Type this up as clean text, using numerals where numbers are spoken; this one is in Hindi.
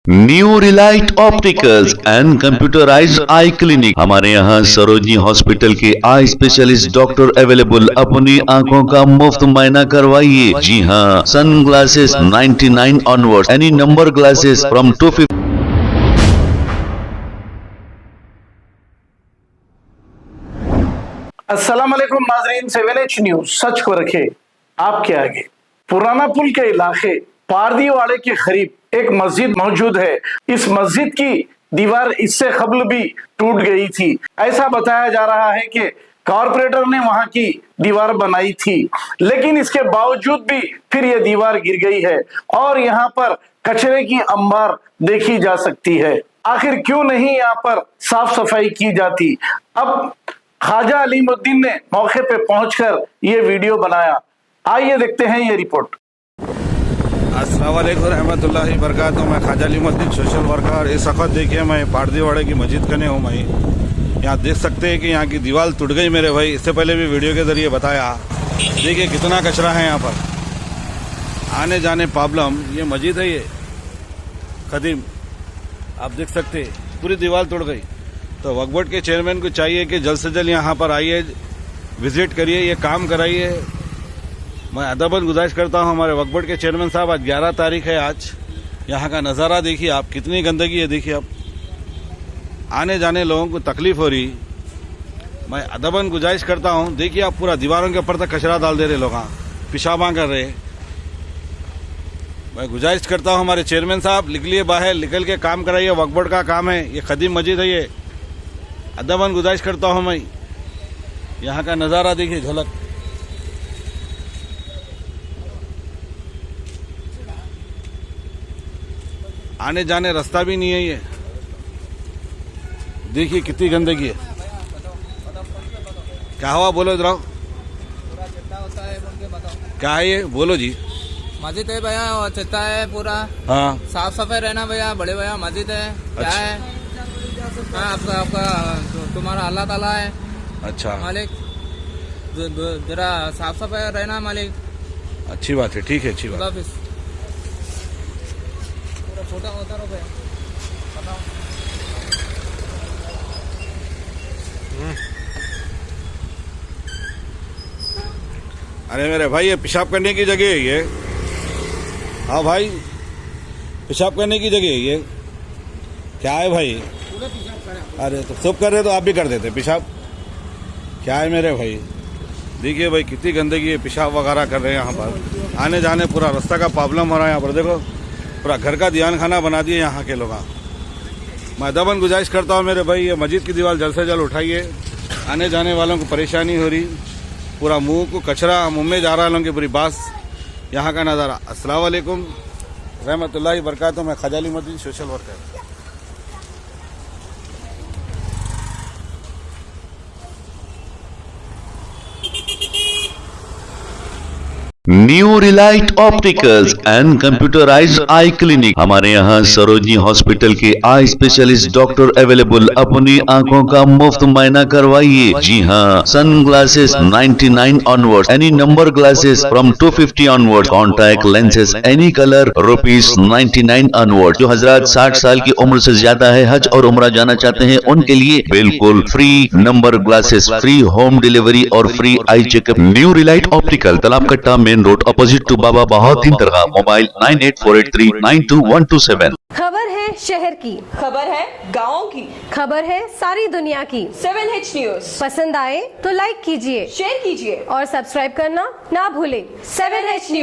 New relight opticals and computerized eye clinic. हमारे यहाँ सरोजनी हॉस्पिटल के आई स्पेशलिस्ट डॉक्टर अवेलेबल। अपनी आंखों का मुफ्त मायना करवाइए। जी हाँ, sun glasses 99 onward, any number glasses from 250। अस्सलाम वालेकुम नाजरीन, 7H न्यूज सच को रखे आपके आगे। पुराना पुल के इलाके पारदीवाड़े के करीब एक मस्जिद मौजूद है। इस मस्जिद की दीवार इससे कबल भी टूट गई थी। ऐसा बताया जा रहा है कि कॉरपोरेटर ने वहां की दीवार बनाई थी, लेकिन इसके बावजूद भी फिर यह दीवार गिर गई है और यहाँ पर कचरे की अंबार देखी जा सकती है। आखिर क्यों नहीं यहाँ पर साफ सफाई की जाती? अब ख्वाजा अलीमुद्दीन ने मौके पे पहुंचकर ये वीडियो बनाया। आइए देखते हैं ये रिपोर्ट। अस्सलाम वालेकुम रहमतुल्लाहि बरकातहू। मैं ख्वाजा अलीमुद्दीन सोशल वर्कर। इस वक्त देखिए मैं पारदीवाड़े की मस्जिद कने हूँ। मैं यहाँ देख सकते हैं कि यहाँ की दीवार टूट गई मेरे भाई। इससे पहले भी वीडियो के जरिए बताया। देखिए कितना कचरा है यहाँ पर, आने जाने प्रॉब्लम। ये मस्जिद है, ये कदीम, आप देख सकते हैं पूरी दीवार टूट गई। तो वक्फ बोर्ड के चेयरमैन को चाहिए कि जल्द से जल्द यहाँ पर आइए, विजिट करिए, ये काम कराइए। मैं अदबन गुजारिश करता हूँ हमारे वक्फ बोर्ड के चेयरमैन साहब, आज 11 तारीख है। आज यहाँ का नज़ारा देखिए आप, कितनी गंदगी है। देखिए आप, आने जाने लोगों को तकलीफ हो रही। मैं अदबन गुजारिश करता हूँ, देखिए आप पूरा दीवारों के ऊपर तक कचरा डाल दे रहे लोग, पेशाबा कर रहे। मैं गुजारिश करता हूँ हमारे चेयरमैन साहब, निकलिए बाहर, निकल के काम कराइए। वक्फ बोर्ड का काम है, ये कदीम मस्जिद है। ये अदबन गुजारिश करता हूँ मैं। यहाँ का नज़ारा देखिए, झलक। आने जाने रास्ता भी नहीं है। ये देखिए कितनी गंदगी है। क्या हुआ, बोलो जरा, क्या है ये, बोलो जी। मस्जिद है भैया, और चित्ता है पूरा। हाँ, साफ सफाई रहना भैया, बड़े भैया मस्जिद है। क्या अच्छा। है? हाँ, आपका तुम्हारा अल्लाह ताला है। अच्छा मालिक, जरा साफ सफाई रहना मालिक। अच्छी बात है, ठीक है, अच्छी बात। हाफिज। पूरा फोटा होता रहो भैया। अरे मेरे भाई, ये पेशाब करने की जगह है ये। हाँ भाई, पेशाब करने की जगह है ये। क्या है भाई? अरे तो सब कर रहे तो आप भी कर देते पेशाब। क्या है मेरे भाई? देखिए भाई कितनी गंदगी है, पेशाब वगैरह कर रहे हैं यहाँ पर। आने जाने पूरा रास्ता का प्रॉब्लम हो रहा है यहाँ पर। देखो पूरा घर का दीवान खाना बना दिए यहाँ के लोग। मैं दबन गुजारिश करता हूँ मेरे भाई, ये मस्जिद की दीवार जल्द से जल्द उठाइए। आने जाने वालों को परेशानी हो रही, पूरा मुंह को कचरा मुंह में जा रहा है लोगों की पूरी बास। यहाँ का नज़ारा। अस्सलाम वालेकुम रहमतुल्लाहि बरकातहू। मैं Khwaja Alimuddin social worker. New relight opticals and computerized eye clinic. हमारे यहाँ सरोजनी हॉस्पिटल के आई स्पेशलिस्ट डॉक्टर अवेलेबल। अपनी आंखों का मुफ्त मायना करवाइए। जी हाँ, sun glasses 99 onward, any number glasses from 250 onward, contact lenses any colour ₹99 onward. जो हजरात 60 साल की उम्र से ज्यादा है, हज और उम्रा जाना चाहते हैं, उनके लिए बिल्कुल free number glasses, free home delivery और free eye checkup. New Relight Optical, Talab Katta, main road, opposite to Baba Bahauddin दरगाह। मोबाइल 9848392127। खबर है शहर की, खबर है गाँव की, खबर है सारी दुनिया की। 7H न्यूज पसंद आए तो लाइक कीजिए, शेयर कीजिए और सब्सक्राइब करना ना भूलें। 7H news.